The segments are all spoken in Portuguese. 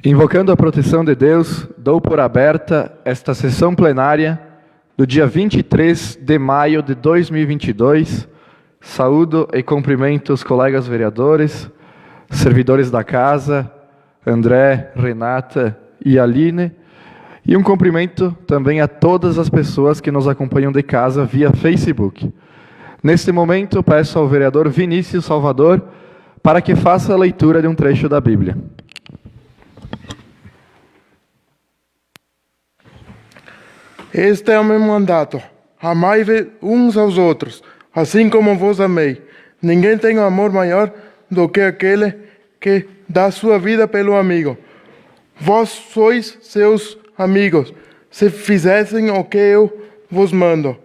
Invocando a proteção de Deus, dou por aberta esta sessão plenária do dia 23 de maio de 2022. Saúdo e cumprimento os colegas vereadores, servidores da casa, André, Renata e Aline, e um cumprimento também a todas as pessoas que nos acompanham de casa via Facebook. Neste momento, peço ao vereador Vinícius Salvador para que faça a leitura de um trecho da Bíblia. Este é o meu mandato: amai-vos uns aos outros, assim como vos amei. Ninguém tem um amor maior do que aquele que dá sua vida pelo amigo. Vós sois seus amigos, se fizessem o que eu vos mando.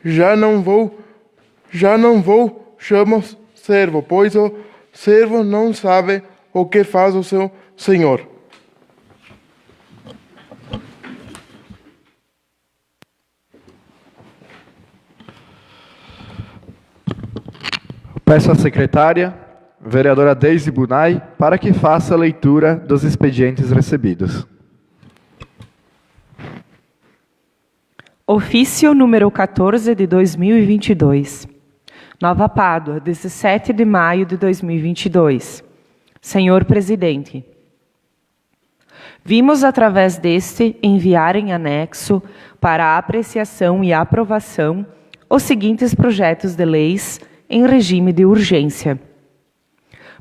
Já não vou chamo servo, pois o servo não sabe o que faz o seu senhor. Peço à secretária, vereadora Deise Bunay, para que faça a leitura dos expedientes recebidos. Ofício número 14 de 2022. Nova Pádua, 17 de maio de 2022. Senhor Presidente, vimos através deste enviar em anexo para a apreciação e aprovação os seguintes projetos de leis em regime de urgência.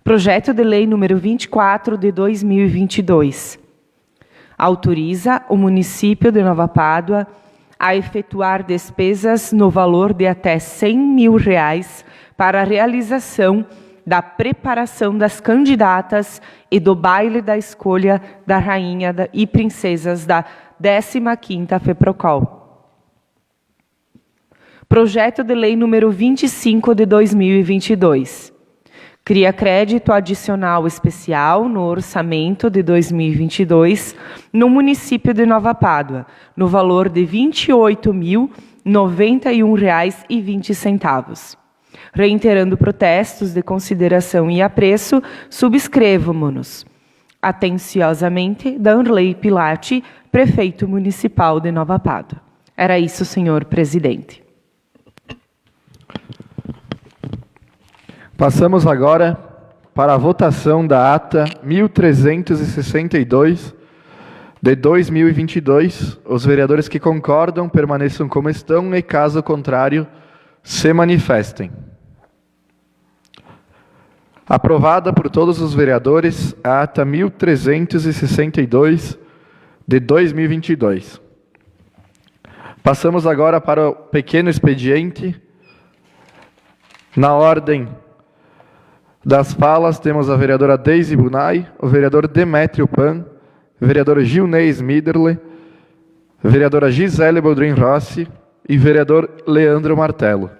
Projeto de Lei número 24 de 2022. Autoriza o município de Nova Pádua a efetuar despesas no valor de até R$100 mil para a realização da preparação das candidatas e do baile da escolha da rainha e princesas da 15ª FEPROCOL. Projeto de Lei número 25 de 2022. Cria crédito adicional especial no orçamento de 2022 no município de Nova Pádua, no valor de R$ 28.091,20. Reiterando protestos de consideração e apreço, subscrevo-nos. Atenciosamente, Danley Pilate, prefeito municipal de Nova Pádua. Era isso, senhor presidente. Passamos agora para a votação da ata 1362 de 2022. Os vereadores que concordam permaneçam como estão e, caso contrário, se manifestem. Aprovada por todos os vereadores a ata 1362 de 2022. Passamos agora para o pequeno expediente. Na ordem das falas, temos a vereadora Deise Bunay, o vereador Demétrio Pan, o vereador Gilney Smiderle, a vereadora Gisele Boldrin Rossi e o vereador Leandro Martelo.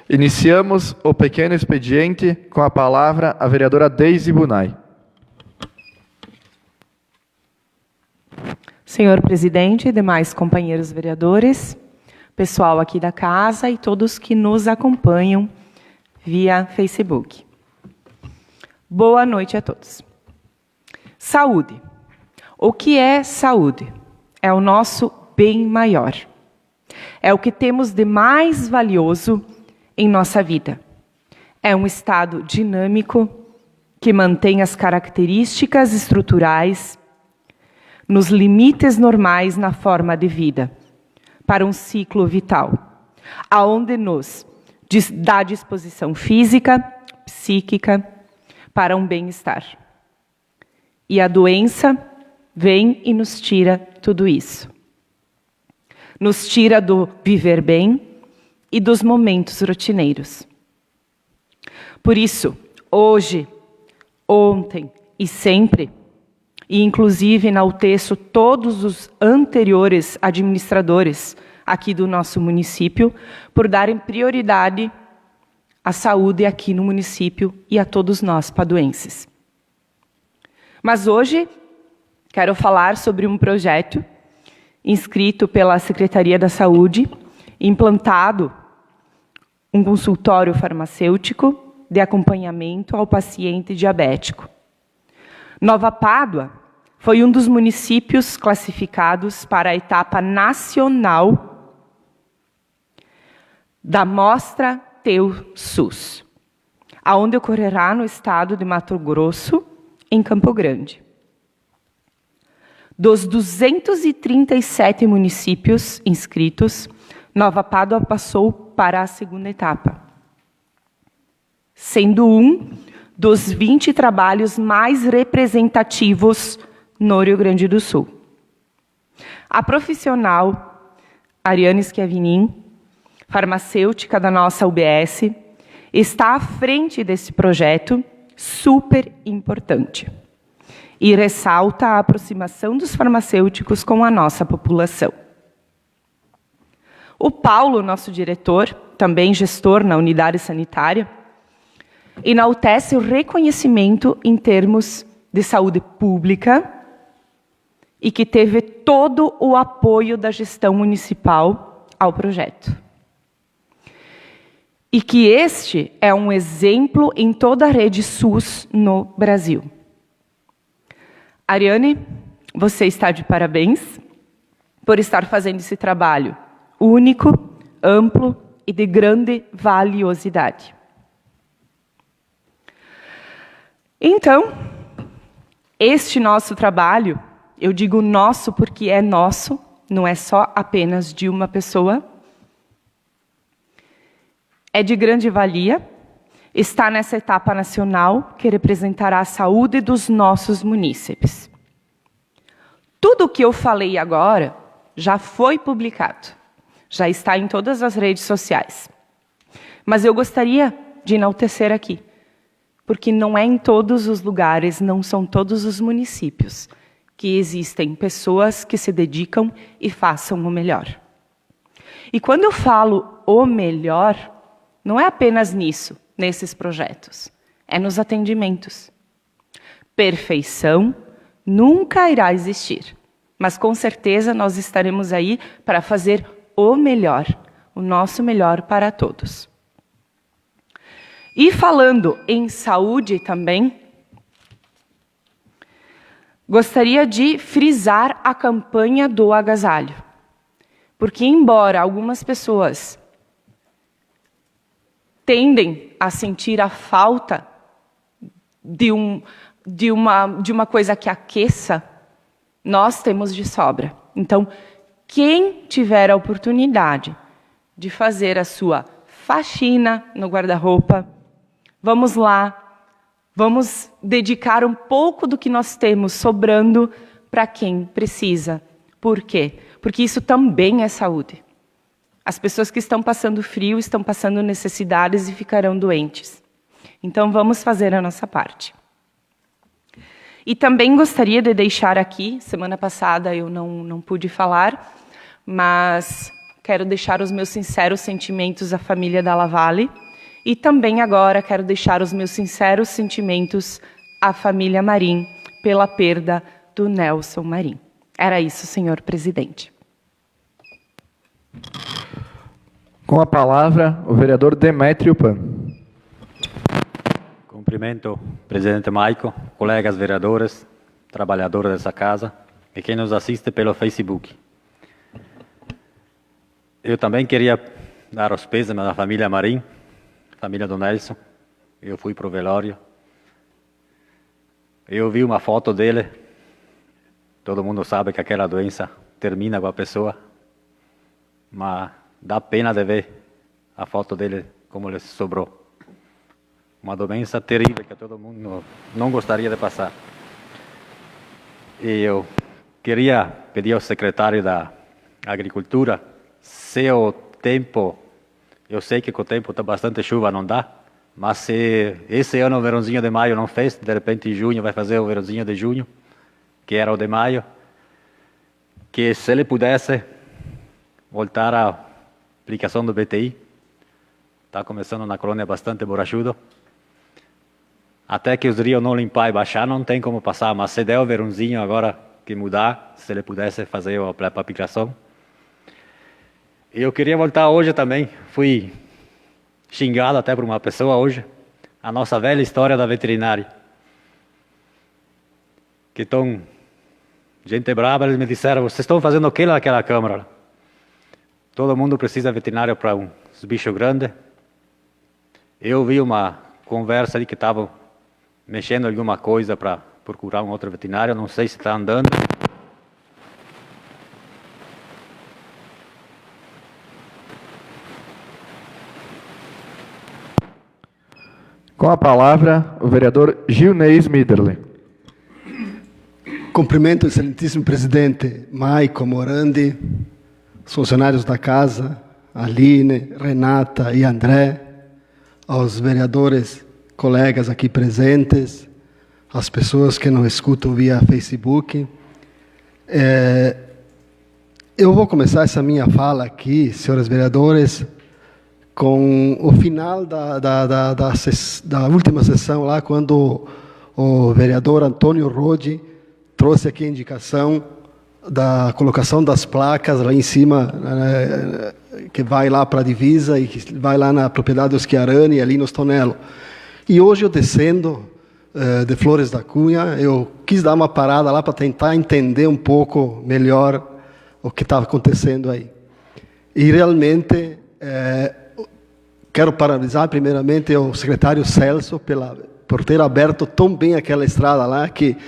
Iniciamos o pequeno expediente com a palavra a vereadora Deise Bunay. Senhor presidente e demais companheiros vereadores, pessoal aqui da casa e todos que nos acompanham via Facebook. Boa noite a todos. Saúde. O que é saúde? É o nosso bem maior. É o que temos de mais valioso em nossa vida. É um estado dinâmico que mantém as características estruturais nos limites normais na forma de vida, para um ciclo vital, aonde nos dá disposição física, psíquica, para um bem-estar. E a doença vem e nos tira tudo isso. Nos tira do viver bem e dos momentos rotineiros. Por isso, hoje, ontem e sempre, e inclusive enalteço todos os anteriores administradores aqui do nosso município, por darem prioridade à saúde aqui no município e a todos nós paduenses. Mas hoje quero falar sobre um projeto inscrito pela Secretaria da Saúde, implantado um consultório farmacêutico de acompanhamento ao paciente diabético. Nova Pádua foi um dos municípios classificados para a etapa nacional da Mostra Teu SUS, aonde ocorrerá no estado de Mato Grosso, em Campo Grande. Dos 237 municípios inscritos, Nova Pádua passou para a segunda etapa, sendo um dos 20 trabalhos mais representativos no Rio Grande do Sul. A profissional Ariane Schiavinin, farmacêutica da nossa UBS, está à frente desse projeto super importante e ressalta a aproximação dos farmacêuticos com a nossa população. O Paulo, nosso diretor, também gestor na unidade sanitária, enaltece o reconhecimento em termos de saúde pública e que teve todo o apoio da gestão municipal ao projeto. E que este é um exemplo em toda a rede SUS no Brasil. Ariane, você está de parabéns por estar fazendo esse trabalho único, amplo e de grande valiosidade. Então, este nosso trabalho, eu digo nosso porque é nosso, não é só apenas de uma pessoa, é de grande valia, está nessa etapa nacional que representará a saúde dos nossos munícipes. Tudo o que eu falei agora já foi publicado, já está em todas as redes sociais. Mas eu gostaria de enaltecer aqui, porque não é em todos os lugares, não são todos os municípios que existem pessoas que se dedicam e façam o melhor. E quando eu falo o melhor, não é apenas nisso, nesses projetos, é nos atendimentos. Perfeição nunca irá existir, mas com certeza nós estaremos aí para fazer o melhor, o nosso melhor para todos. E falando em saúde também, gostaria de frisar a campanha do agasalho. Porque embora algumas pessoas tendem a sentir a falta de uma coisa que aqueça, nós temos de sobra. Então, quem tiver a oportunidade de fazer a sua faxina no guarda-roupa, vamos lá, vamos dedicar um pouco do que nós temos sobrando para quem precisa. Por quê? Porque isso também é saúde. As pessoas que estão passando frio, estão passando necessidades e ficarão doentes. Então, vamos fazer a nossa parte. E também gostaria de deixar aqui, semana passada eu não pude falar, mas quero deixar os meus sinceros sentimentos à família da Lavalle e também agora quero deixar os meus sinceros sentimentos à família Marim pela perda do Nelson Marim. Era isso, senhor presidente. Com a palavra, o vereador Demétrio Pan. Cumprimento o presidente Maico, colegas vereadores, trabalhadores dessa casa e quem nos assiste pelo Facebook. Eu também queria dar os pêsames à família Marim, família do Nelson. Eu fui para o velório. Eu vi uma foto dele. Todo mundo sabe que aquela doença termina com a pessoa, mas dá pena de ver a foto dele como ele sobrou. Uma doença terrível que todo mundo não gostaria de passar. E eu queria pedir ao secretário da Agricultura, se o tempo, eu sei que com o tempo está bastante chuva, não dá, mas se esse ano o verãozinho de maio não fez, de repente em junho vai fazer o verãozinho de junho, que era o de maio, que se ele pudesse voltar à aplicação do BTI, está começando na colônia bastante borrachudo, até que os rios não limpar e baixar, não tem como passar, mas se der o verãozinho agora que mudar, se ele pudesse fazer a aplicação. E eu queria voltar hoje também, fui xingado até por uma pessoa hoje, a nossa velha história da veterinária, que estão Gente brava, eles me disseram, vocês estão fazendo o que naquela Câmara? Todo mundo precisa de veterinário para uns bichos grandes. Eu vi uma conversa ali que estavam mexendo em alguma coisa para procurar um outro veterinário, não sei se está andando. Com a palavra, o vereador Gilneis Miderle. Cumprimento o excelentíssimo presidente Maico Morandi, os funcionários da casa, Aline, Renata e André, aos vereadores, colegas aqui presentes, às pessoas que nos escutam via Facebook. Eu vou começar essa minha fala aqui, senhores vereadores, com o final da última sessão, lá quando o vereador Antônio Rodi trouxe aqui a indicação da colocação das placas lá em cima, que vai lá para a divisa e que vai lá na propriedade dos Chiarani, ali nos Tonello. E hoje eu descendo de Flores da Cunha, eu quis dar uma parada lá para tentar entender um pouco melhor o que estava acontecendo aí. E realmente quero parabenizar primeiramente o secretário Celso por ter aberto tão bem aquela estrada lá, que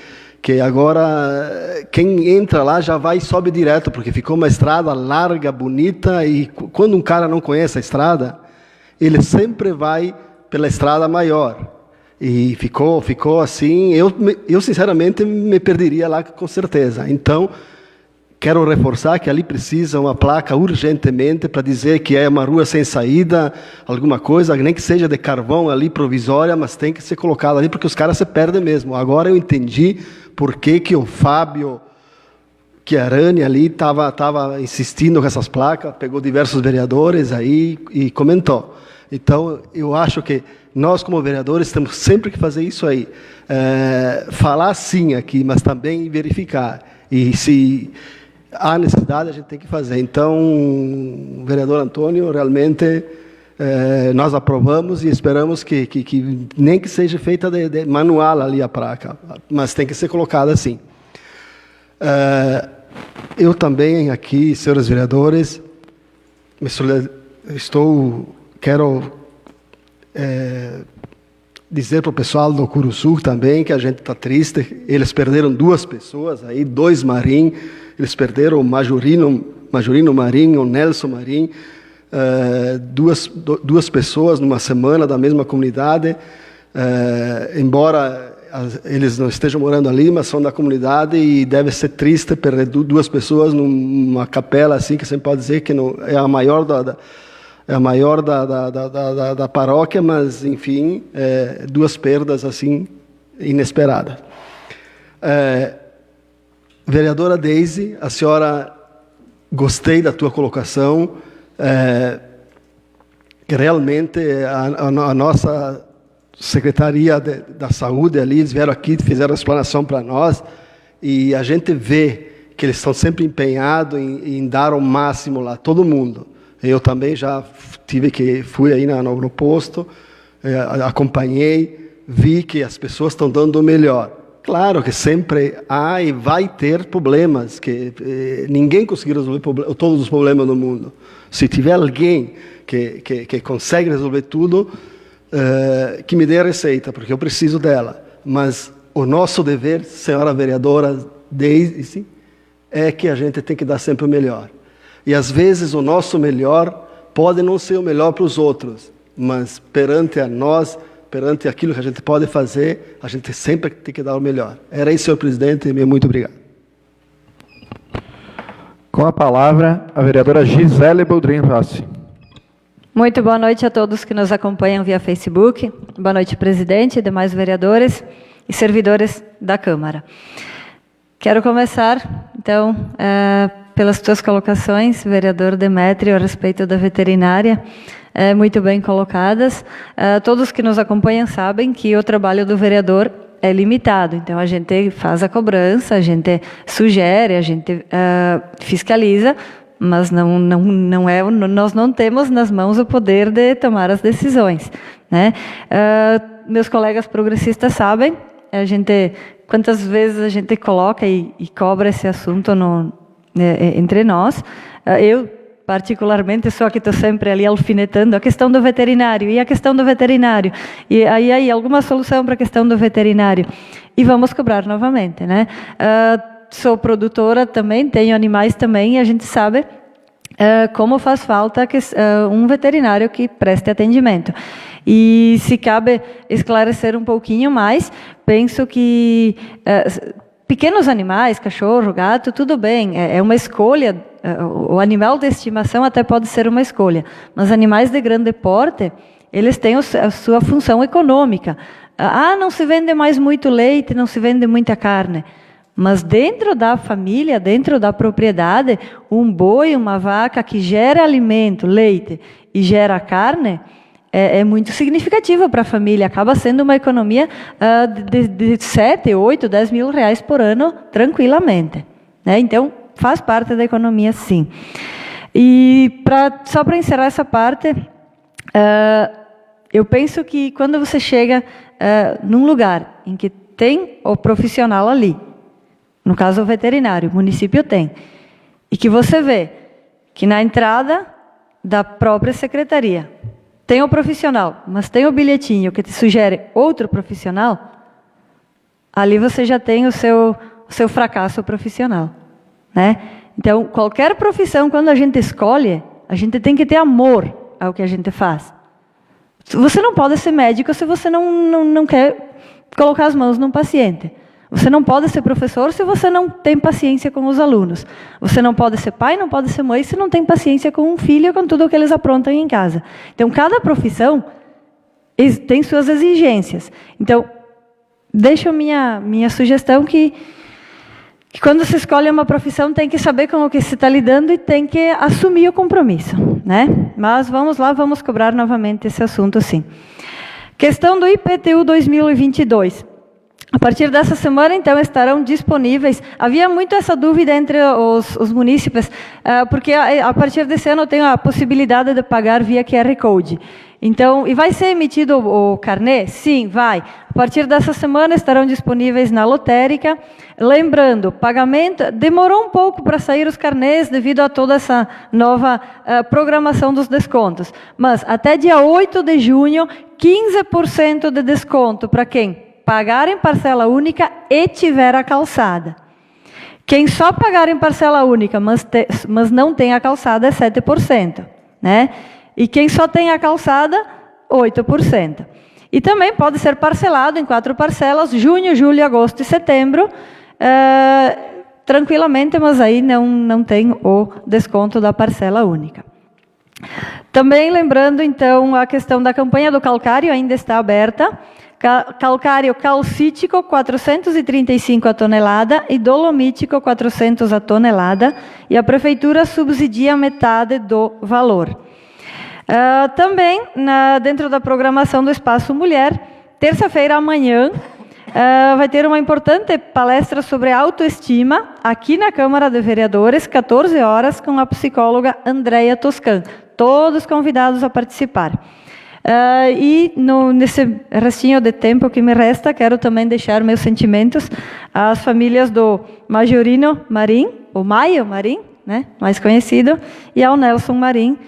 agora quem entra lá já vai e sobe direto, porque ficou uma estrada larga, bonita, e quando um cara não conhece a estrada, ele sempre vai pela estrada maior. E ficou assim, eu sinceramente me perderia lá com certeza. Então, quero reforçar que ali precisa uma placa urgentemente para dizer que é uma rua sem saída, alguma coisa, nem que seja de carvão ali provisória, mas tem que ser colocada ali, porque os caras se perdem mesmo. Agora eu entendi por que o Fábio Chiarani ali estava insistindo com essas placas, pegou diversos vereadores aí e comentou. Então, eu acho que nós, como vereadores, temos sempre que fazer isso aí. Falar sim aqui, mas também verificar. E se há necessidade, a gente tem que fazer. Então, vereador Antônio, realmente nós aprovamos e esperamos que nem que seja feita de manual ali a placa, mas tem que ser colocada assim. Eu também aqui, senhores vereadores, quero dizer para o pessoal do Curuçu também que a gente está triste. Eles perderam 2 pessoas aí, 2 Marim. Eles perderam o Majorino Marim, o Nelson Marim, duas pessoas numa semana da mesma comunidade. Embora eles não estejam morando ali, mas são da comunidade, e deve ser triste perder 2 pessoas numa capela assim, que você pode dizer que não é a maior da paróquia, mas enfim, 2 perdas assim inesperadas. Vereadora Deise, a senhora, gostei da tua colocação. Realmente a nossa Secretaria da Saúde ali, eles vieram aqui, fizeram a explanação para nós, e a gente vê que eles estão sempre empenhados em dar o máximo lá, todo mundo. Eu também já fui aí no posto, acompanhei, vi que as pessoas estão dando o melhor. Claro que sempre há e vai ter problemas, que ninguém consegue resolver todos os problemas do mundo. Se tiver alguém que consegue resolver tudo, que me dê a receita, porque eu preciso dela. Mas o nosso dever, senhora vereadora Deise, é que a gente tem que dar sempre o melhor. E às vezes o nosso melhor pode não ser o melhor para os outros, mas perante a nós, perante aquilo que a gente pode fazer, a gente sempre tem que dar o melhor. Era isso, senhor presidente, e muito obrigado. Com a palavra, a vereadora Gisele Boldrin Rossi. Muito boa noite a todos que nos acompanham via Facebook. Boa noite, presidente, demais vereadores e servidores da Câmara. Quero começar, então, pelas tuas colocações, vereador Demétrio, a respeito da veterinária, muito bem colocadas. Todos que nos acompanham sabem que o trabalho do vereador é limitado, então a gente faz a cobrança, a gente sugere, a gente fiscaliza, mas nós não temos nas mãos o poder de tomar as decisões, né? Meus colegas progressistas sabem, a gente quantas vezes a gente coloca e cobra esse assunto entre nós. Eu, particularmente, sou a que estou sempre ali alfinetando a questão do veterinário, e a questão do veterinário, e aí alguma solução para a questão do veterinário. E vamos cobrar novamente, né? Sou produtora também, tenho animais também, e a gente sabe como faz falta um veterinário que preste atendimento. E se cabe esclarecer um pouquinho mais, penso que pequenos animais, cachorro, gato, tudo bem, é uma escolha, o animal de estimação até pode ser uma escolha, mas animais de grande porte, eles têm a sua função econômica. Não se vende mais muito leite, não se vende muita carne. Mas dentro da família, dentro da propriedade, um boi, uma vaca que gera alimento, leite, e gera carne, é muito significativa para a família. Acaba sendo uma economia de 7, 8, 10 mil reais por ano, tranquilamente, né? Então, faz parte da economia, sim. E só para encerrar essa parte, eu penso que quando você chega num lugar em que tem o profissional ali, no caso o veterinário, o município tem, e que você vê que na entrada da própria secretaria tem o profissional, mas tem o bilhetinho que te sugere outro profissional, ali você já tem o seu fracasso profissional, né? Então, qualquer profissão, quando a gente escolhe, a gente tem que ter amor ao que a gente faz. Você não pode ser médico se você não quer colocar as mãos num paciente. Você não pode ser professor se você não tem paciência com os alunos. Você não pode ser pai, não pode ser mãe se não tem paciência com um filho, com tudo o que eles aprontam em casa. Então, cada profissão tem suas exigências. Então, deixo a minha sugestão que quando se escolhe uma profissão, tem que saber com o que se está lidando e tem que assumir o compromisso, né? Mas vamos lá, vamos cobrar novamente esse assunto, sim. Questão do IPTU 2022. A partir dessa semana, então, estarão disponíveis. Havia muito essa dúvida entre os munícipes, porque a partir desse ano tem a possibilidade de pagar via QR Code. Então, e vai ser emitido o carnê? Sim, vai. A partir dessa semana estarão disponíveis na lotérica. Lembrando, pagamento demorou um pouco para sair os carnês devido a toda essa nova programação dos descontos. Mas até dia 8 de junho, 15% de desconto para quem pagar em parcela única e tiver a calçada. Quem só pagar em parcela única, mas não tem a calçada, é 7%, né? E quem só tem a calçada, 8%. E também pode ser parcelado em 4 parcelas, junho, julho, agosto e setembro, tranquilamente, mas aí não tem o desconto da parcela única. Também lembrando, então, a questão da campanha do calcário ainda está aberta. Calcário calcítico, 435 a tonelada, e dolomítico, 400 a tonelada, e a prefeitura subsidia metade do valor. Também, dentro da programação do Espaço Mulher, terça-feira amanhã, vai ter uma importante palestra sobre autoestima, aqui na Câmara de Vereadores, 14 horas, com a psicóloga Andréia Toscan. Todos convidados a participar. E nesse restinho de tempo que me resta, quero também deixar meus sentimentos às famílias do Majorino Marim, o Maio Marim, né, mais conhecido, e ao Nelson Marim,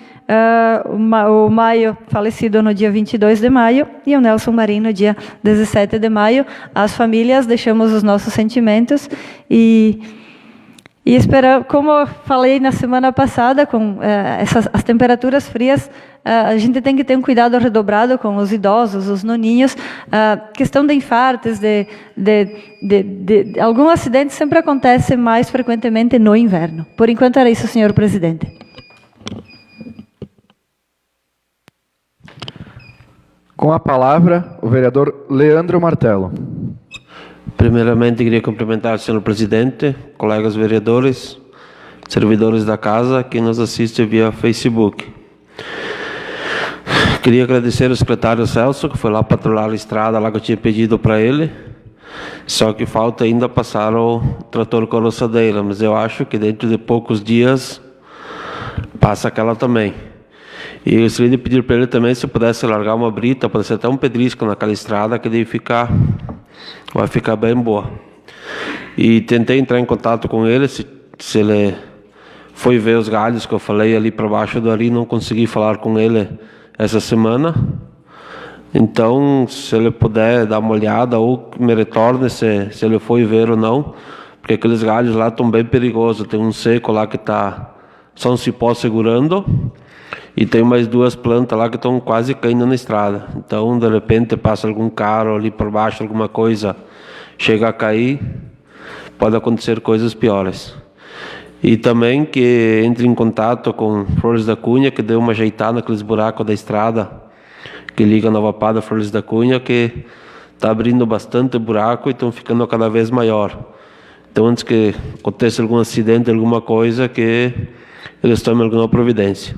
o Maio falecido no dia 22 de maio e o Nelson Marim no dia 17 de maio. As famílias, deixamos os nossos sentimentos e esperar, como eu falei na semana passada, com as temperaturas frias, a gente tem que ter um cuidado redobrado com os idosos, os noninhos. Questão de infartos, de algum acidente sempre acontece mais frequentemente no inverno. Por enquanto era isso, senhor presidente. Com a palavra, o vereador Leandro Martelo. Primeiramente, queria cumprimentar o senhor presidente, colegas vereadores, servidores da casa que nos assistem via Facebook. Queria agradecer ao secretário Celso, que foi lá patrulhar a estrada lá que eu tinha pedido para ele. Só que falta ainda passar o trator carroçadeira, mas eu acho que dentro de poucos dias passa aquela também. E eu gostaria de pedir para ele também se pudesse largar uma brita, pode ser até um pedrisco naquela estrada, que daí vai ficar bem boa. E tentei entrar em contato com ele, se ele foi ver os galhos que eu falei ali para baixo do Ari, não consegui falar com ele essa semana. Então, se ele puder dar uma olhada ou me retorne se ele foi ver ou não, porque aqueles galhos lá estão bem perigosos. Tem um seco lá que está só um cipó segurando e tem mais 2 plantas lá que estão quase caindo na estrada. Então, de repente, passa algum carro ali por baixo, alguma coisa chega a cair, pode acontecer coisas piores. E também que entre em contato com Flores da Cunha, que deu uma ajeitada naqueles buracos da estrada que liga Nova Pada a Flores da Cunha, que está abrindo bastante buraco e estão ficando cada vez maior. Então, antes que aconteça algum acidente, alguma coisa, que eles tomem alguma providência.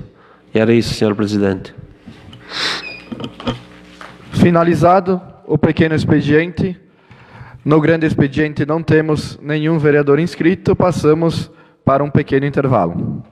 E era isso, senhor presidente. Finalizado o pequeno expediente. No grande expediente não temos nenhum vereador inscrito, passamos para um pequeno intervalo.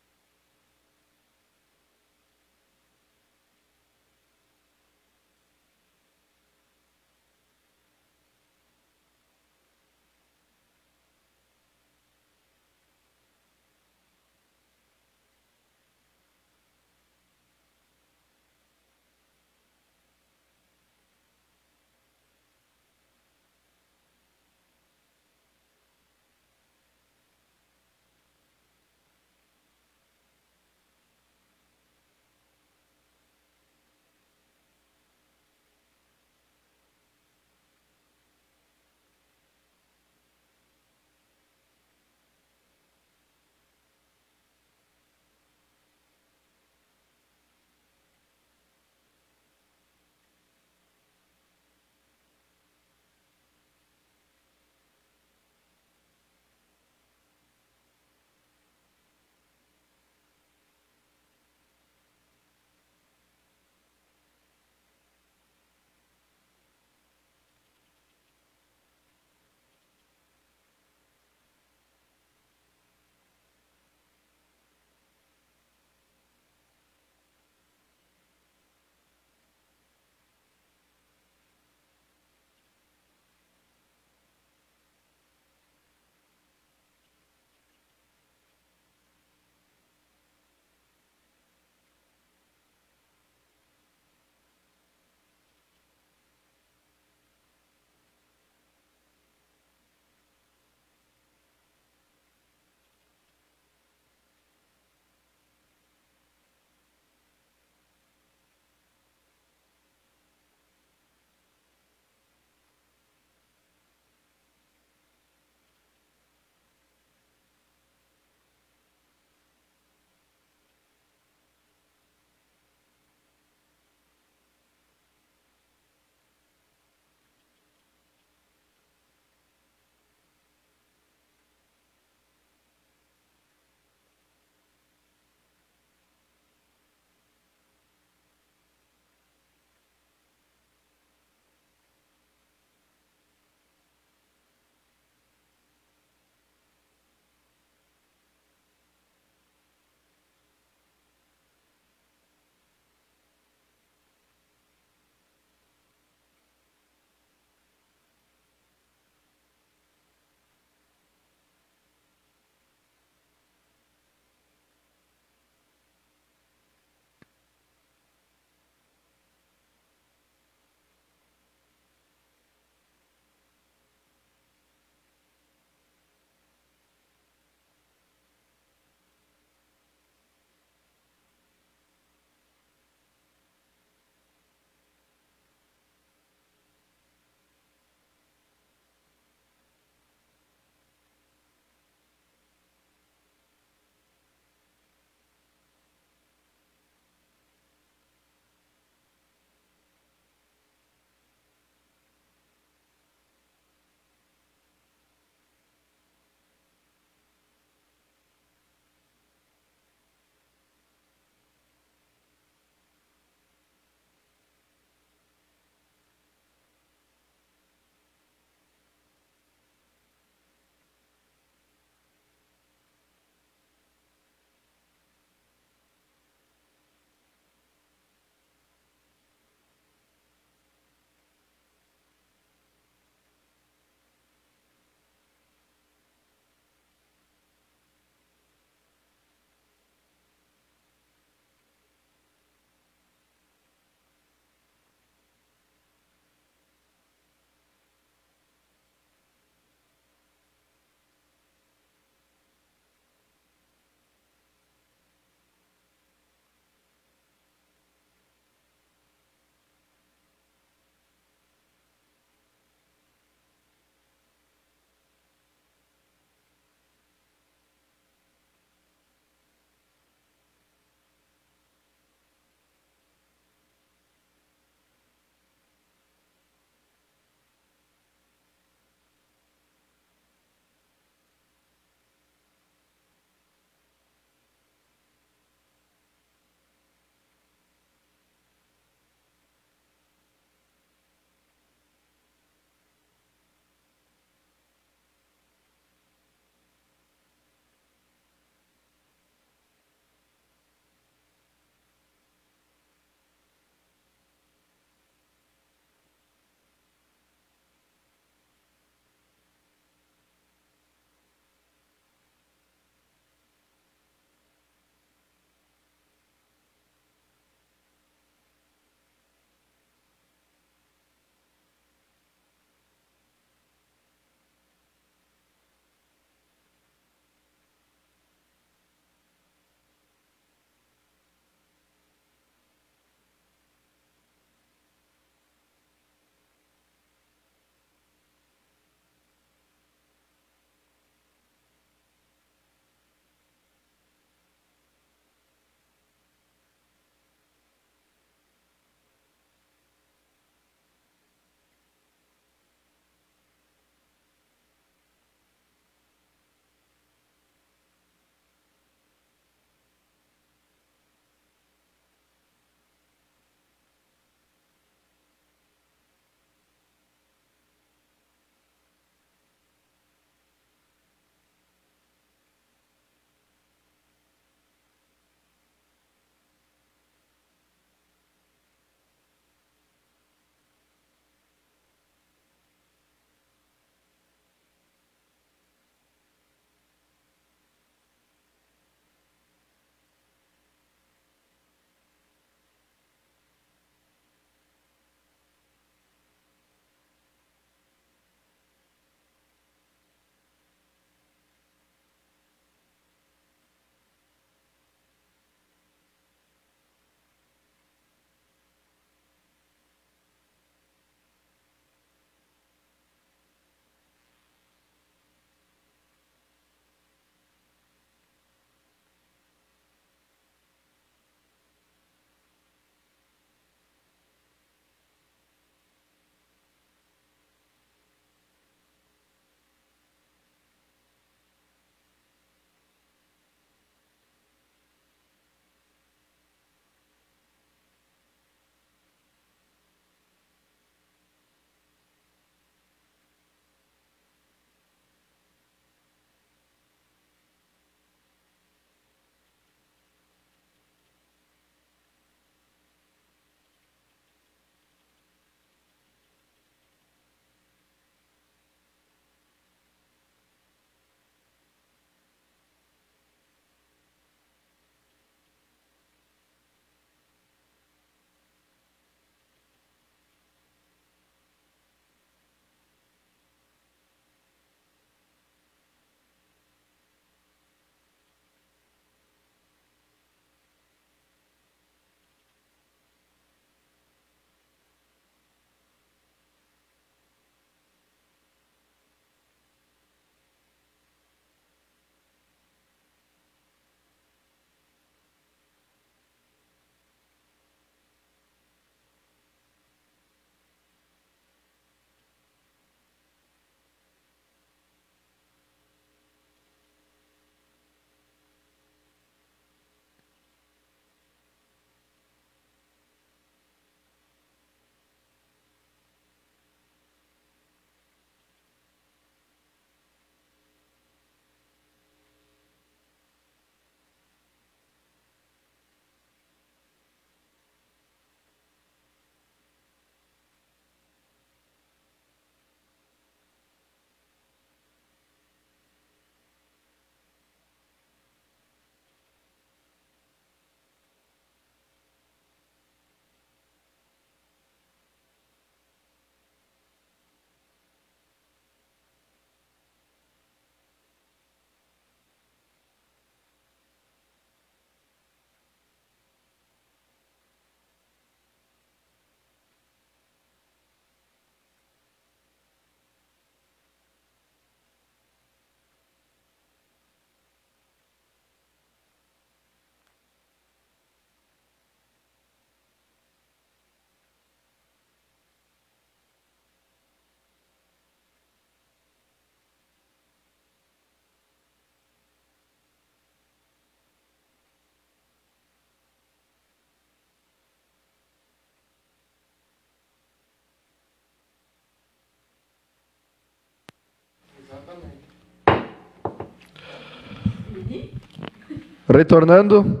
Retornando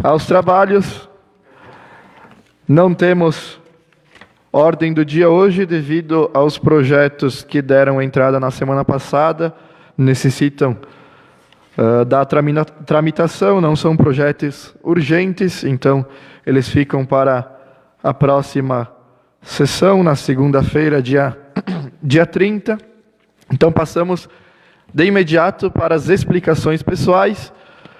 aos trabalhos, não temos ordem do dia hoje devido aos projetos que deram entrada na semana passada, necessitam da tramitação, não são projetos urgentes, então eles ficam para a próxima sessão, na segunda-feira, dia 30. Então passamos de imediato para as explicações pessoais.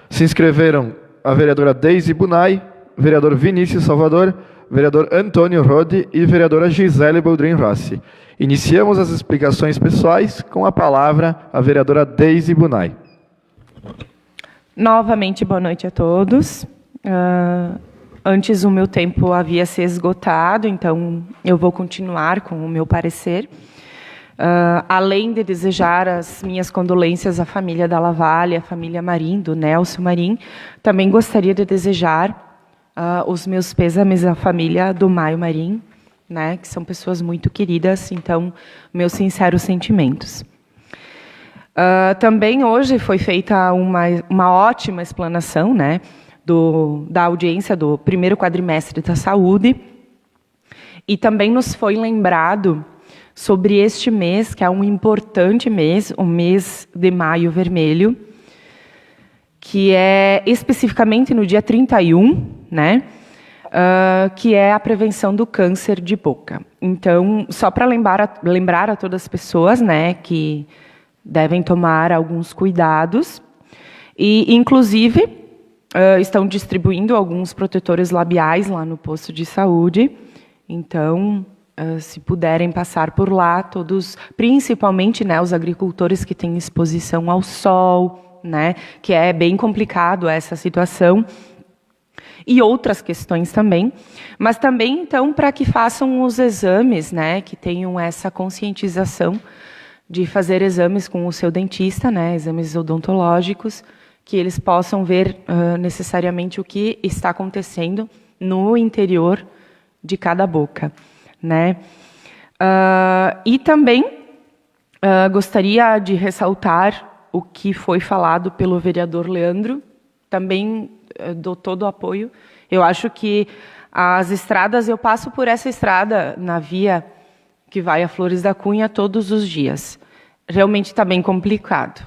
Se inscreveram a vereadora Deise Bunay, vereador Vinícius Salvador, vereador Antônio Rode e vereadora Gisele Boldrin Rossi. Iniciamos as explicações pessoais com a palavra a vereadora Deise Bunay. Novamente, boa noite a todos. Antes o meu tempo havia se esgotado, então eu vou continuar com o meu parecer. Além de desejar as minhas condolências à família da Lavalle, à família Marim, do Nelson Marim, também gostaria de desejar os meus pêsames à família do Maio Marim, né, que são pessoas muito queridas, então, meus sinceros sentimentos. Também hoje foi feita uma ótima explanação, né, da audiência do primeiro quadrimestre da saúde, e também nos foi lembrado sobre este mês, que é um importante mês, o mês de Maio Vermelho, que é especificamente no dia 31, né, que é a prevenção do câncer de boca. Então, só para lembrar a todas as pessoas, né, que devem tomar alguns cuidados, e, inclusive, estão distribuindo alguns protetores labiais lá no posto de saúde, então, se puderem passar por lá, todos, principalmente, né, os agricultores que têm exposição ao sol, né, que é bem complicado essa situação, e outras questões também, mas também, então, para que façam os exames, né, que tenham essa conscientização de fazer exames com o seu dentista, né, exames odontológicos, que eles possam ver necessariamente o que está acontecendo no interior de cada boca, né. E também gostaria de ressaltar o que foi falado pelo vereador Leandro, também dou todo o apoio. Eu acho que as estradas, eu passo por essa estrada na via que vai a Flores da Cunha todos os dias. Realmente está bem complicado.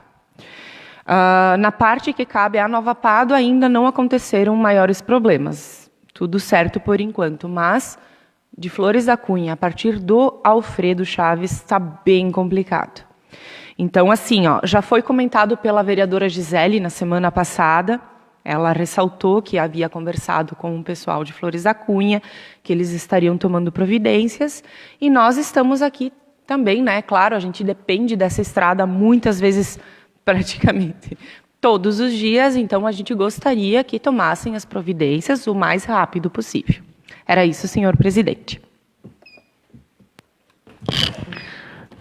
Na parte que cabe à Nova Pádua ainda não aconteceram maiores problemas. Tudo certo por enquanto, mas de Flores da Cunha, a partir do Alfredo Chaves, está bem complicado. Então, assim, já foi comentado pela vereadora Gisele na semana passada. Ela ressaltou que havia conversado com o pessoal de Flores da Cunha, que eles estariam tomando providências, e nós estamos aqui também, né? Claro, a gente depende dessa estrada muitas vezes, praticamente todos os dias, então a gente gostaria que tomassem as providências o mais rápido possível. Era isso, senhor presidente.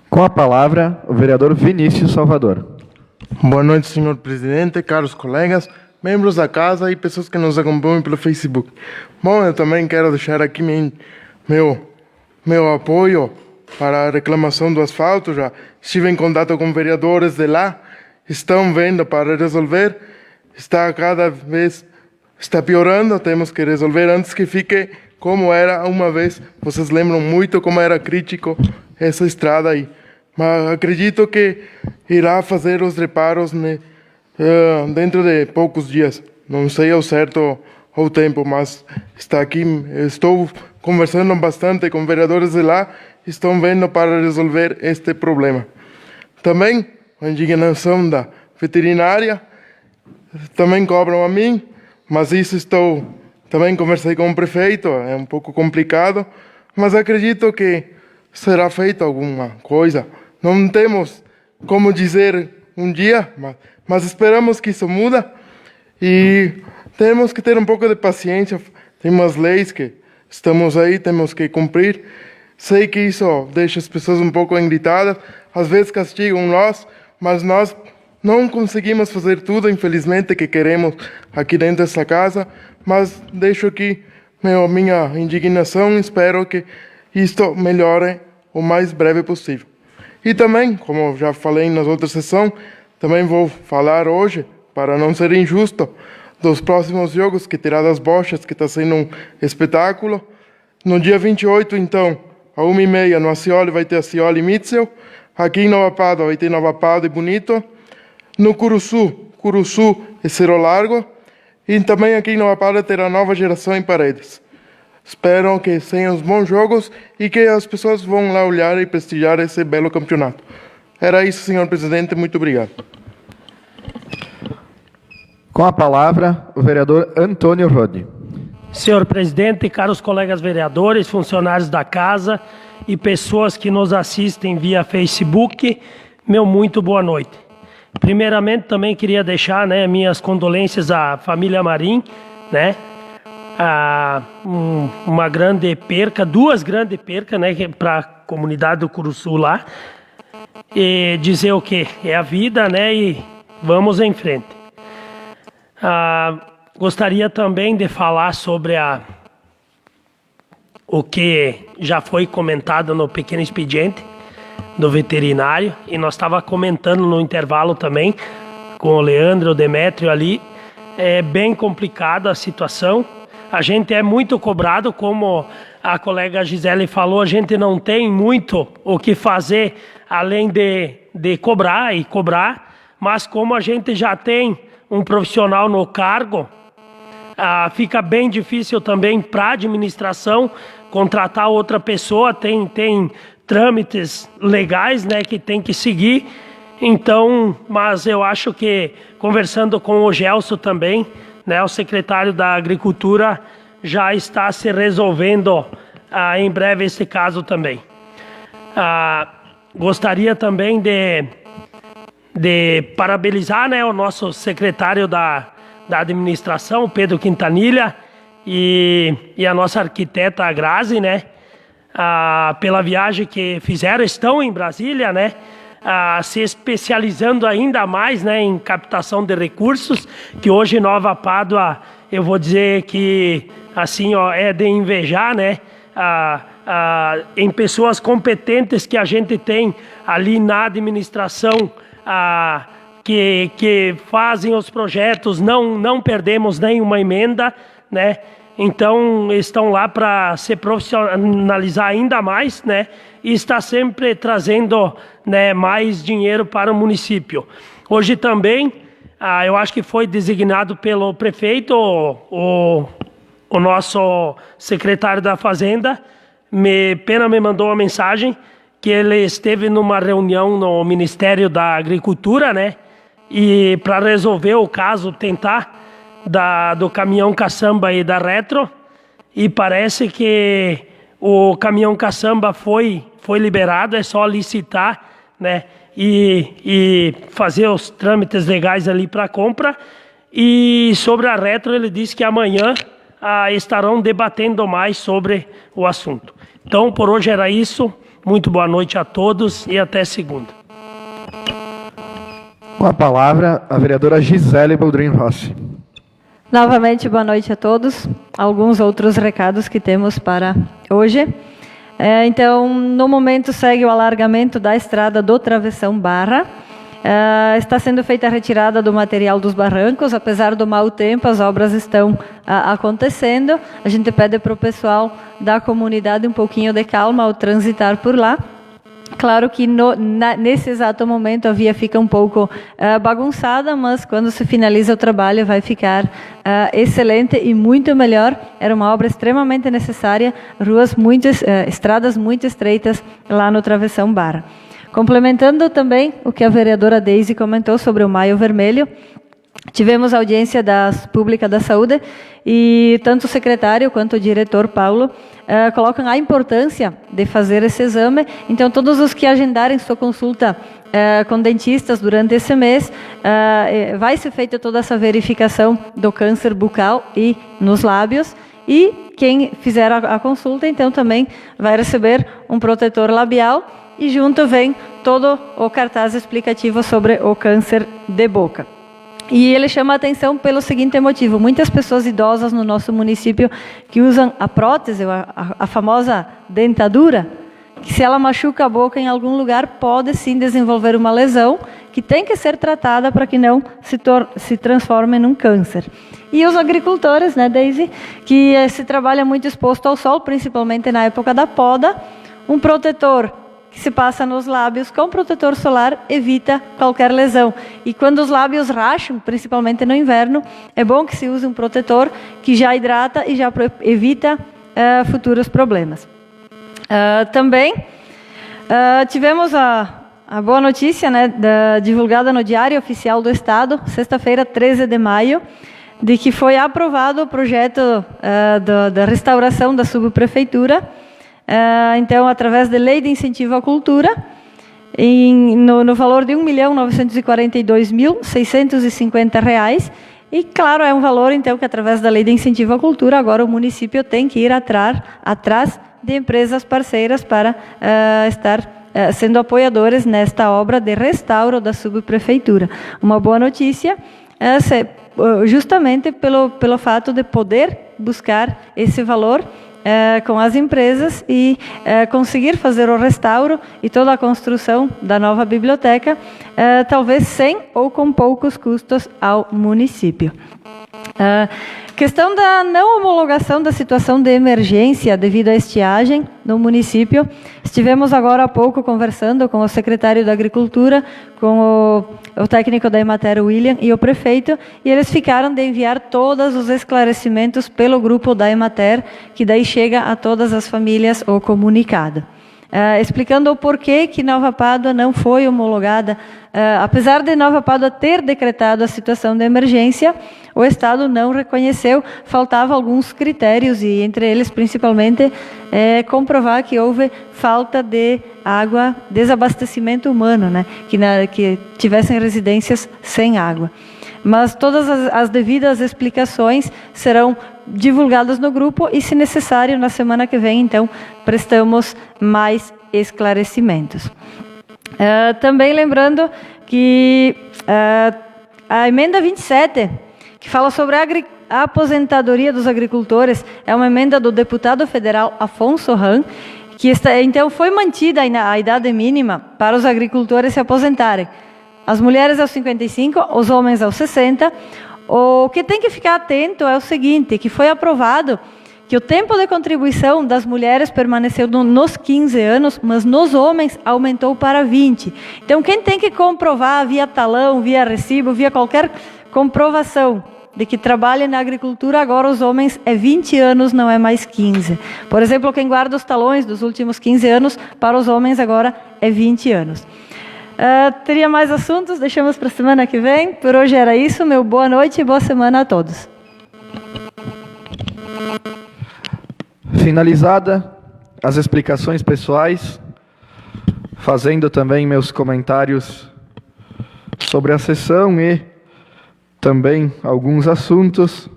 Com a palavra, o vereador Vinícius Salvador. Boa noite, senhor presidente, caros colegas, membros da casa e pessoas que nos acompanham pelo Facebook. Bom, eu também quero deixar aqui meu apoio para a reclamação do asfalto. Já estive em contato com vereadores de lá, estão vendo para resolver, está piorando, temos que resolver antes que fique como era uma vez. Vocês lembram muito como era crítico essa estrada aí. Mas acredito que irá fazer os reparos, né, dentro de poucos dias. Não sei ao certo o tempo, mas está aqui. Estou conversando bastante com vereadores de lá, estão vendo para resolver este problema. Também a indignação da veterinária, também cobram a mim, mas também conversei com o prefeito, é um pouco complicado, mas acredito que será feita alguma coisa. Não temos como dizer um dia, mas esperamos que isso mude e temos que ter um pouco de paciência. Tem umas leis que estamos aí, temos que cumprir. Sei que isso deixa as pessoas um pouco irritadas, às vezes castigam nós, mas nós não conseguimos fazer tudo, infelizmente, que queremos aqui dentro dessa casa, mas deixo aqui minha indignação e espero que isto melhore o mais breve possível. E também, como já falei nas outras sessões, também vou falar hoje para não ser injusto, dos próximos jogos que terá das bochas, que está sendo um espetáculo. No dia 28, então, à 1h30, no Acioli vai ter Acioli e Mitzel. Aqui em Nova Pádua vai ter Nova Pádua e Bonito. No Curuçu e Cerro Largo. E também aqui em Nova Pádua terá Nova Geração em Paredes. Espero que sejam os bons jogos e que as pessoas vão lá olhar e prestigiar esse belo campeonato. Era isso, senhor presidente. Muito obrigado. Com a palavra, o vereador Antônio Rodi. Senhor presidente, caros colegas vereadores, funcionários da casa e pessoas que nos assistem via Facebook, meu muito boa noite. Primeiramente, também queria deixar minhas condolências à família Marim, uma grande perca, duas grandes percas para a comunidade do Curuçu lá, e dizer o que? É a vida, e vamos em frente. Gostaria também de falar sobre o que já foi comentado no pequeno expediente do veterinário, e nós estava comentando no intervalo também com o Leandro, o Demétrio ali. É bem complicada a situação. A gente é muito cobrado, como a colega Gisele falou, a gente não tem muito o que fazer além de cobrar e cobrar, mas como a gente já tem um profissional no cargo, fica bem difícil também para a administração contratar outra pessoa, tem trâmites legais que tem que seguir. Então, mas eu acho que, conversando com o Gelson também, o secretário da Agricultura, já está se resolvendo em breve esse caso também. Gostaria também de parabenizar o nosso secretário da administração, Pedro Quintanilha, e a nossa arquiteta a Grazi, pela viagem que fizeram, estão em Brasília, se especializando ainda mais em captação de recursos, que hoje Nova Pádua, eu vou dizer que assim é de invejar, em pessoas competentes que a gente tem ali na administração, que fazem os projetos, não perdemos nenhuma emenda, Então, estão lá para se profissionalizar ainda mais, e está sempre trazendo mais dinheiro para o município. Hoje também, eu acho que foi designado pelo prefeito, o nosso secretário da Fazenda, me mandou uma mensagem que ele esteve numa reunião no Ministério da Agricultura, e para resolver o caso, tentar, do caminhão caçamba e da Retro, e parece que o caminhão caçamba foi liberado, é só licitar, e fazer os trâmites legais ali para compra. E sobre a Retro, ele disse que amanhã estarão debatendo mais sobre o assunto. Então, por hoje era isso. Muito boa noite a todos e até segunda. Com a palavra, a vereadora Gisele Boldrin Rossi. Novamente, boa noite a todos. Alguns outros recados que temos para hoje. Então, no momento segue o alargamento da estrada do Travessão Barra. Está sendo feita a retirada do material dos barrancos. Apesar do mau tempo, as obras estão acontecendo. A gente pede para o pessoal da comunidade um pouquinho de calma ao transitar por lá. Claro que nesse exato momento a via fica um pouco bagunçada, mas quando se finaliza o trabalho vai ficar excelente e muito melhor. Era uma obra extremamente necessária, estradas muito estreitas lá no Travessão Barra. Complementando também o que a vereadora Deise comentou sobre o Maio Vermelho, tivemos audiência pública da saúde e tanto o secretário quanto o diretor Paulo colocam a importância de fazer esse exame. Então, todos os que agendarem sua consulta com dentistas durante esse mês, vai ser feita toda essa verificação do câncer bucal e nos lábios. E quem fizer a consulta, então, também vai receber um protetor labial e junto vem todo o cartaz explicativo sobre o câncer de boca. E ele chama a atenção pelo seguinte motivo: muitas pessoas idosas no nosso município que usam a prótese, a famosa dentadura, que se ela machuca a boca em algum lugar, pode sim desenvolver uma lesão que tem que ser tratada para que não se transforme num câncer. E os agricultores, né, Daisy, que se trabalha muito exposto ao sol, principalmente na época da poda, um protetor que se passa nos lábios com protetor solar evita qualquer lesão. E quando os lábios racham, principalmente no inverno, é bom que se use um protetor que já hidrata e já evita futuros problemas. Também tivemos a boa notícia, né, divulgada no Diário Oficial do Estado, sexta-feira, 13 de maio, de que foi aprovado o projeto da restauração da subprefeitura, então, através da Lei de Incentivo à Cultura, no valor de R$ 1.942.650. E, claro, é um valor, então, que através da Lei de Incentivo à Cultura, agora o município tem que ir atrás de empresas parceiras para estar sendo apoiadores nesta obra de restauro da subprefeitura. Uma boa notícia, justamente pelo fato de poder buscar esse valor com as empresas e conseguir fazer o restauro e toda a construção da nova biblioteca, talvez sem ou com poucos custos ao município. Questão da não homologação da situação de emergência devido à estiagem no município. Estivemos agora há pouco conversando com o secretário da Agricultura, com o técnico da Emater, William, e o prefeito, e eles ficaram de enviar todos os esclarecimentos pelo grupo da Emater, que daí chega a todas as famílias o comunicado. Explicando o porquê que Nova Pádua não foi homologada. Apesar de Nova Pádua ter decretado a situação de emergência, o Estado não reconheceu, faltavam alguns critérios, e entre eles, principalmente, comprovar que houve falta de água, desabastecimento humano, né? Que tivessem residências sem água. Mas todas as devidas explicações serão divulgadas no grupo e, se necessário, na semana que vem, então, prestamos mais esclarecimentos. Também lembrando que a emenda 27, que fala sobre a aposentadoria dos agricultores, é uma emenda do deputado federal Afonso Ram, que então foi mantida a idade mínima para os agricultores se aposentarem. As mulheres aos 55, os homens aos 60. O que tem que ficar atento é o seguinte, que foi aprovado que o tempo de contribuição das mulheres permaneceu nos 15 anos, mas nos homens aumentou para 20. Então, quem tem que comprovar via talão, via recibo, via qualquer comprovação de que trabalha na agricultura, agora os homens é 20 anos, não é mais 15. Por exemplo, quem guarda os talões dos últimos 15 anos, para os homens agora é 20 anos. Teria mais assuntos? Deixamos para a semana que vem. Por hoje era isso. Meu boa noite e boa semana a todos. Finalizada as explicações pessoais, fazendo também meus comentários sobre a sessão e também alguns assuntos,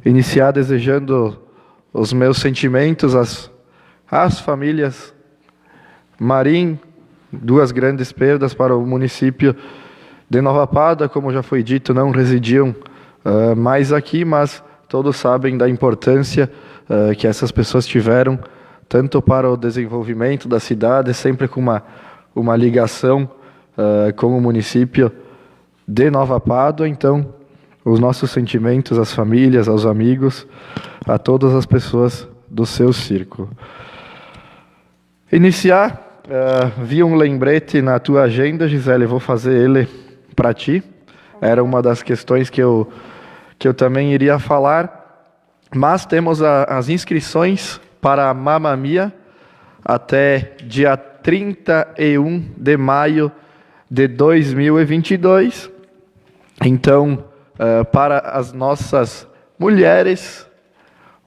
iniciar desejando os meus sentimentos às famílias Marim, duas grandes perdas para o município de Nova Pádua, como já foi dito, não residiam mais aqui, mas todos sabem da importância que essas pessoas tiveram, tanto para o desenvolvimento da cidade, sempre com uma ligação com o município de Nova Pádua. Então, os nossos sentimentos às famílias, aos amigos, a todas as pessoas do seu círculo. Iniciar, vi um lembrete na tua agenda, Gisele, vou fazer ele para ti. Era uma das questões que eu também iria falar, mas temos as inscrições para a Mamma Mia até dia 31 de maio de 2022. Então, para as nossas mulheres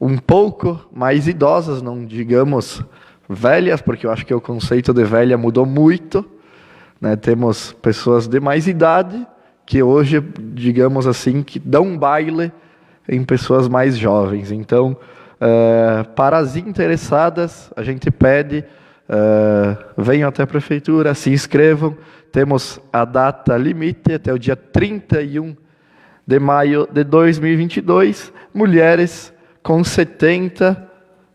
um pouco mais idosas, não digamos velhas, porque eu acho que o conceito de velha mudou muito, né? Temos pessoas de mais idade que hoje, digamos assim, que dão um baile em pessoas mais jovens. Então, para as interessadas, a gente pede, venham até a prefeitura, se inscrevam. Temos a data limite até o dia 31 de maio de 2022, mulheres com 70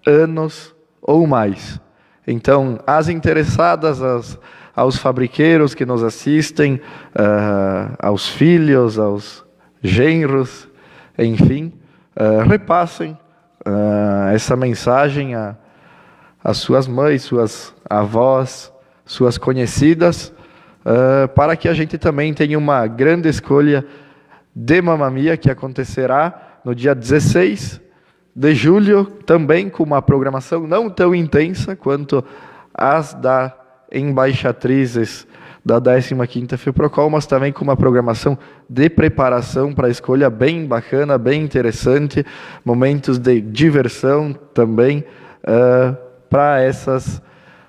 anos ou mais. Então, as interessadas, aos fabriqueiros que nos assistem, aos filhos, aos genros, enfim, repassem essa mensagem às suas mães, suas avós, suas conhecidas, para que a gente também tenha uma grande escolha de Mamma Mia, que acontecerá no dia 16 de julho, também com uma programação não tão intensa quanto as da embaixatrizes da 15ª FEPROCOL, mas também com uma programação de preparação para a escolha bem bacana, bem interessante, momentos de diversão também para essas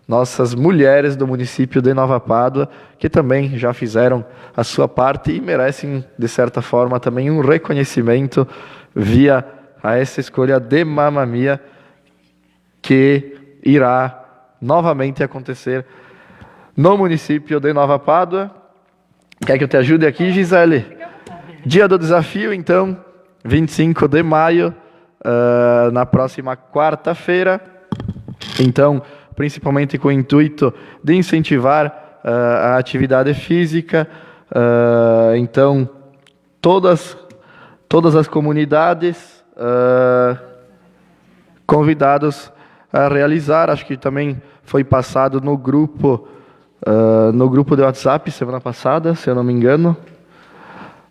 nossas mulheres do município de Nova Pádua, que também já fizeram a sua parte e merecem, de certa forma, também um reconhecimento via a essa escolha de Mamma Mia, que irá novamente acontecer no município de Nova Pádua. Quer que eu te ajude aqui, Gisele? Dia do desafio, então, 25 de maio, na próxima quarta-feira. Então, principalmente com o intuito de incentivar a atividade física. Então, todas as comunidades convidados a realizar. Acho que também foi passado no grupo de WhatsApp semana passada, se eu não me engano.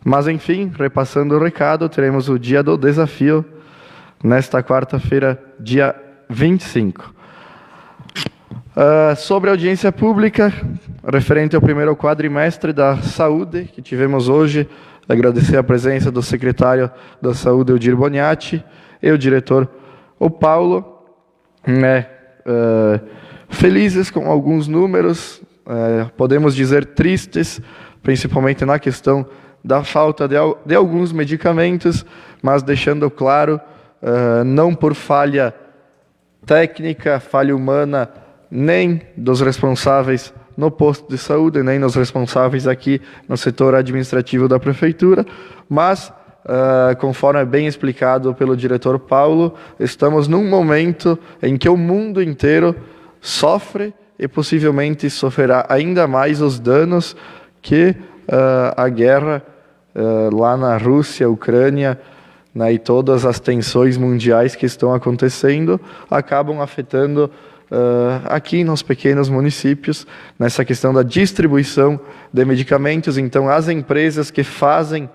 Mas, enfim, repassando o recado, teremos o dia do desafio nesta quarta-feira, dia 25. Sobre a audiência pública, referente ao primeiro quadrimestre da saúde, que tivemos hoje, agradecer a presença do secretário da Saúde, Eudir Boniati, e o diretor, o Paulo, felizes com alguns números, podemos dizer tristes, principalmente na questão da falta de alguns medicamentos, mas deixando claro, não por falha técnica, falha humana, nem dos responsáveis no posto de saúde, nem nos responsáveis aqui no setor administrativo da prefeitura, mas, conforme é bem explicado pelo diretor Paulo, estamos num momento em que o mundo inteiro sofre e possivelmente sofrerá ainda mais os danos que a guerra lá na Rússia, Ucrânia, e todas as tensões mundiais que estão acontecendo acabam afetando aqui nos pequenos municípios, nessa questão da distribuição de medicamentos. Então, as empresas que fazem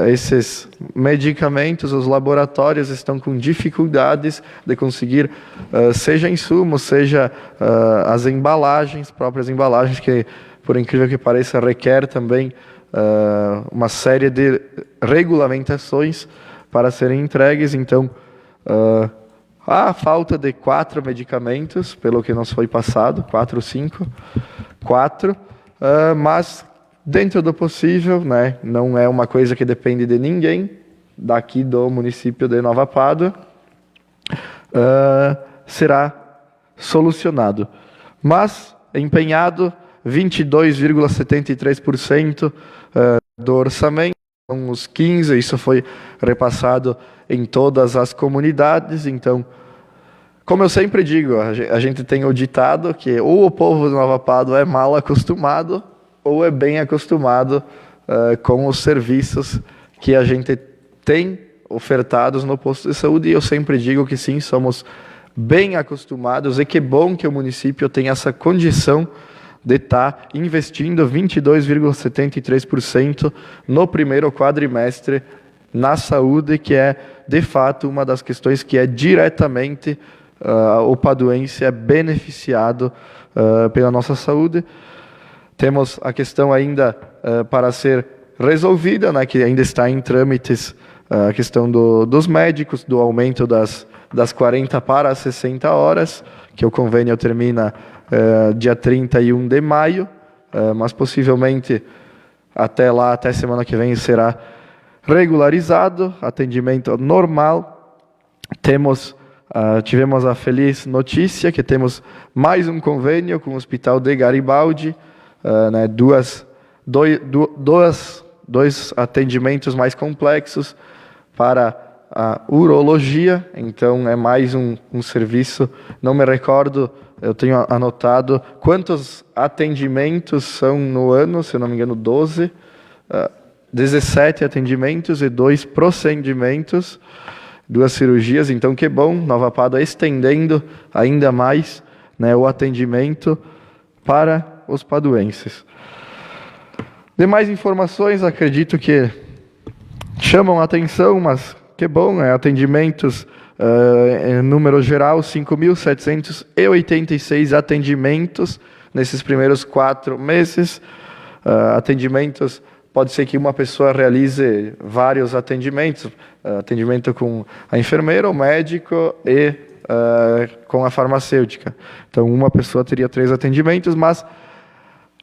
esses medicamentos, os laboratórios estão com dificuldades de conseguir, seja insumos, seja as embalagens, próprias embalagens, que, por incrível que pareça, requer também uma série de regulamentações para serem entregues. Então, há a falta de 4 medicamentos, pelo que nos foi passado, 4 ou 5, 4, mas dentro do possível, né, não é uma coisa que depende de ninguém daqui do município de Nova Pádua, será solucionado. Mas, empenhado, 22,73% do orçamento, uns 15%, isso foi repassado em todas as comunidades. Então, como eu sempre digo, a gente tem o ditado que ou o povo de Nova Pádua é mal acostumado ou é bem acostumado com os serviços que a gente tem ofertados no posto de saúde, e eu sempre digo que sim, somos bem acostumados, e que bom que o município tem essa condição de estar investindo 22,73% no primeiro quadrimestre na saúde, que é, de fato, uma das questões que é diretamente o paduense é beneficiado pela nossa saúde. Temos a questão ainda para ser resolvida, né, que ainda está em trâmites, a questão dos médicos, do aumento das 40 para as 60 horas, que o convênio termina dia 31 de maio, mas possivelmente até lá, até semana que vem, será regularizado, atendimento normal. Tivemos a feliz notícia que temos mais um convênio com o Hospital de Garibaldi, né, dois atendimentos mais complexos para a urologia. Então é mais um serviço, não me recordo eu tenho anotado quantos atendimentos são no ano, se eu não me engano, 12, 17 atendimentos e 2 procedimentos, 2 cirurgias. Então, que bom, Nova Pádua estendendo ainda mais, né, o atendimento para os paduenses. Demais informações, acredito que chamam a atenção, mas que bom, atendimentos, em número geral, 5.786 atendimentos nesses primeiros 4 meses. Atendimentos, pode ser que uma pessoa realize vários atendimentos, atendimento com a enfermeira, o médico e com a farmacêutica. Então, uma pessoa teria 3 atendimentos, mas,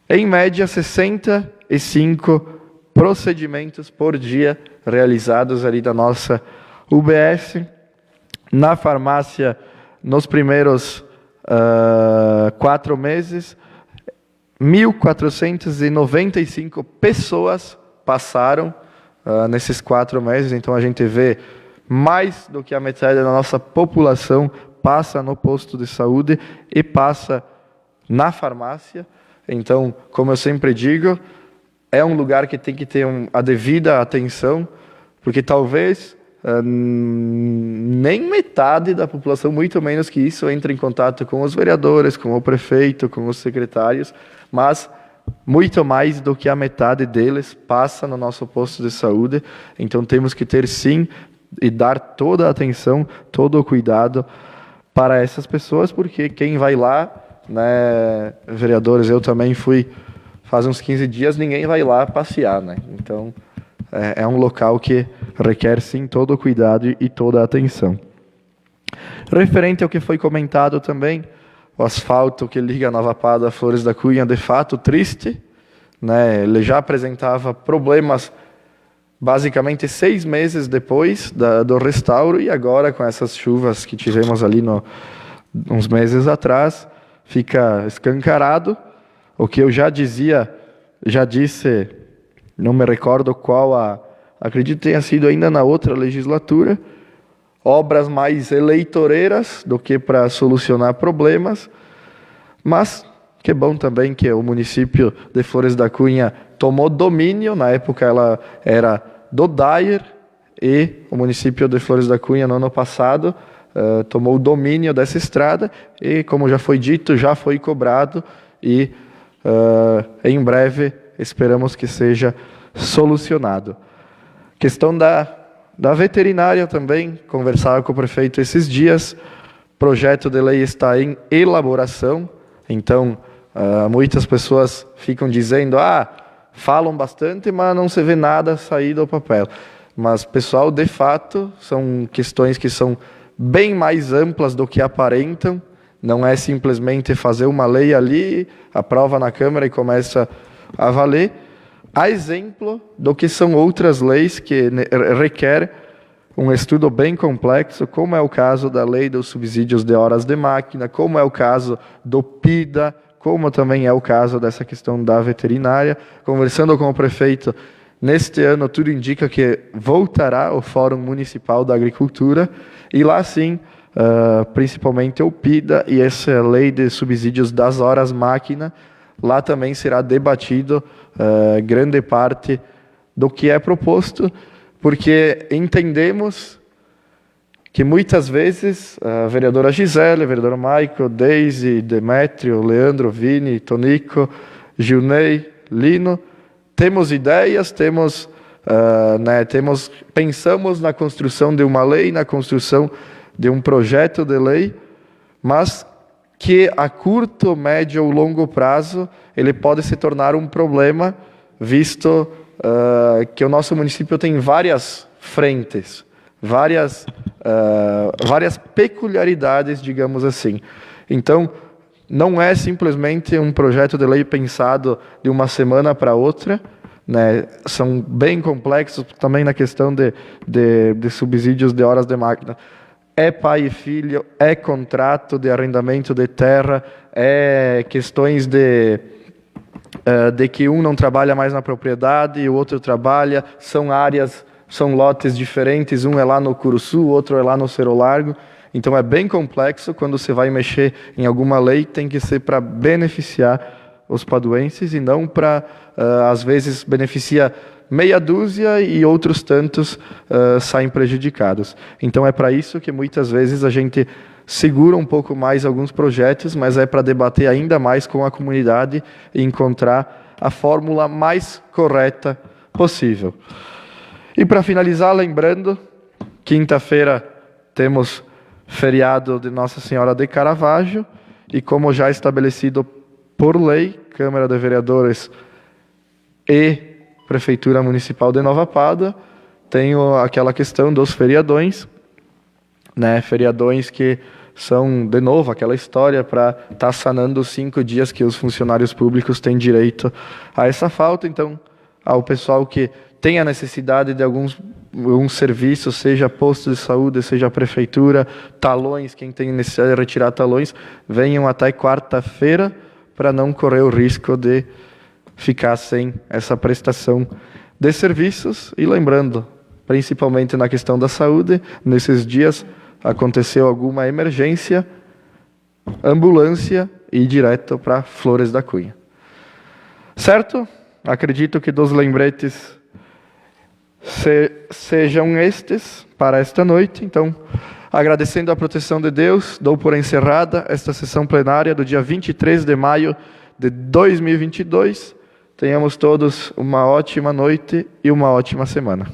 em média, 65 procedimentos por dia realizados ali da nossa UBS. Na farmácia, nos primeiros 4 meses, 1.495 pessoas passaram nesses 4 meses. Então, a gente vê mais do que a metade da nossa população passa no posto de saúde e passa na farmácia. Então, como eu sempre digo, é um lugar que tem que ter a devida atenção, porque talvez nem metade da população, muito menos que isso, entre em contato com os vereadores, com o prefeito, com os secretários, mas muito mais do que a metade deles passa no nosso posto de saúde. Então temos que ter sim e dar toda a atenção, todo o cuidado para essas pessoas, porque quem vai lá, né, vereadores, eu também fui faz uns 15 dias, ninguém vai lá passear, né? Então é um local que requer sim todo o cuidado e toda a atenção. Referente ao que foi comentado também, o asfalto que liga Nova Pádua a Flores da Cunha, de fato triste, né? Ele já apresentava problemas basicamente 6 meses depois do restauro, e agora com essas chuvas que tivemos ali uns meses atrás, fica escancarado. O que eu já disse, não me recordo qual, acredito que tenha sido ainda na outra legislatura, obras mais eleitoreiras do que para solucionar problemas, mas que bom também que o município de Flores da Cunha tomou domínio. Na época ela era do Dyer, e o município de Flores da Cunha no ano passado tomou o domínio dessa estrada, e como já foi dito, já foi cobrado, e em breve esperamos que seja solucionado. Questão da veterinária também, conversava com o prefeito esses dias, projeto de lei está em elaboração. Então muitas pessoas ficam dizendo, falam bastante, mas não se vê nada sair do papel. Mas, pessoal, de fato, são questões que são bem mais amplas do que aparentam. Não é simplesmente fazer uma lei ali, aprova na Câmara e começa a valer. A exemplo do que são outras leis que requer um estudo bem complexo, como é o caso da lei dos subsídios de horas de máquina, como é o caso do PIDA, como também é o caso dessa questão da veterinária. Conversando com o prefeito, neste ano tudo indica que voltará o Fórum Municipal da Agricultura, e lá sim, principalmente o PIDA e essa lei de subsídios das horas máquina, lá também será debatido grande parte do que é proposto, porque entendemos que muitas vezes a vereadora Gisele, a vereadora Maico, Deise, Demétrio, Leandro, Vini, Tonico, Gilney, Lino, temos ideias, pensamos na construção de uma lei, na construção de um projeto de lei, mas que a curto, médio ou longo prazo ele pode se tornar um problema, visto que o nosso município tem várias frentes, várias peculiaridades, digamos assim. Então, não é simplesmente um projeto de lei pensado de uma semana para outra, né? São bem complexos também na questão de subsídios de horas de máquina. É pai e filho, é contrato de arrendamento de terra, é questões de que um não trabalha mais na propriedade e o outro trabalha, são áreas, são lotes diferentes, um é lá no Curuçu, o outro é lá no Cerro Largo. Então é bem complexo, quando você vai mexer em alguma lei, tem que ser para beneficiar os paduenses e não para, às vezes, beneficia meia dúzia e outros tantos saem prejudicados. Então é para isso que muitas vezes a gente segura um pouco mais alguns projetos, mas é para debater ainda mais com a comunidade e encontrar a fórmula mais correta possível. E para finalizar, lembrando, quinta-feira temos feriado de Nossa Senhora de Caravaggio e, como já estabelecido por lei, Câmara de Vereadores e Prefeitura Municipal de Nova Pada, tem aquela questão dos feriadões, né? Feriadões que são, de novo, aquela história para estar sanando os 5 dias que os funcionários públicos têm direito a essa falta. Então, ao pessoal que tem a necessidade de algum serviço, seja posto de saúde, seja prefeitura, talões, quem tem necessidade de retirar talões, venham até quarta-feira para não correr o risco de ficar sem essa prestação de serviços. E lembrando, principalmente na questão da saúde, nesses dias aconteceu alguma emergência, ambulância e direto para Flores da Cunha. Certo? Acredito que dos lembretes sejam estes para esta noite. Então, agradecendo a proteção de Deus, dou por encerrada esta sessão plenária do dia 23 de maio de 2022. Tenhamos todos uma ótima noite e uma ótima semana.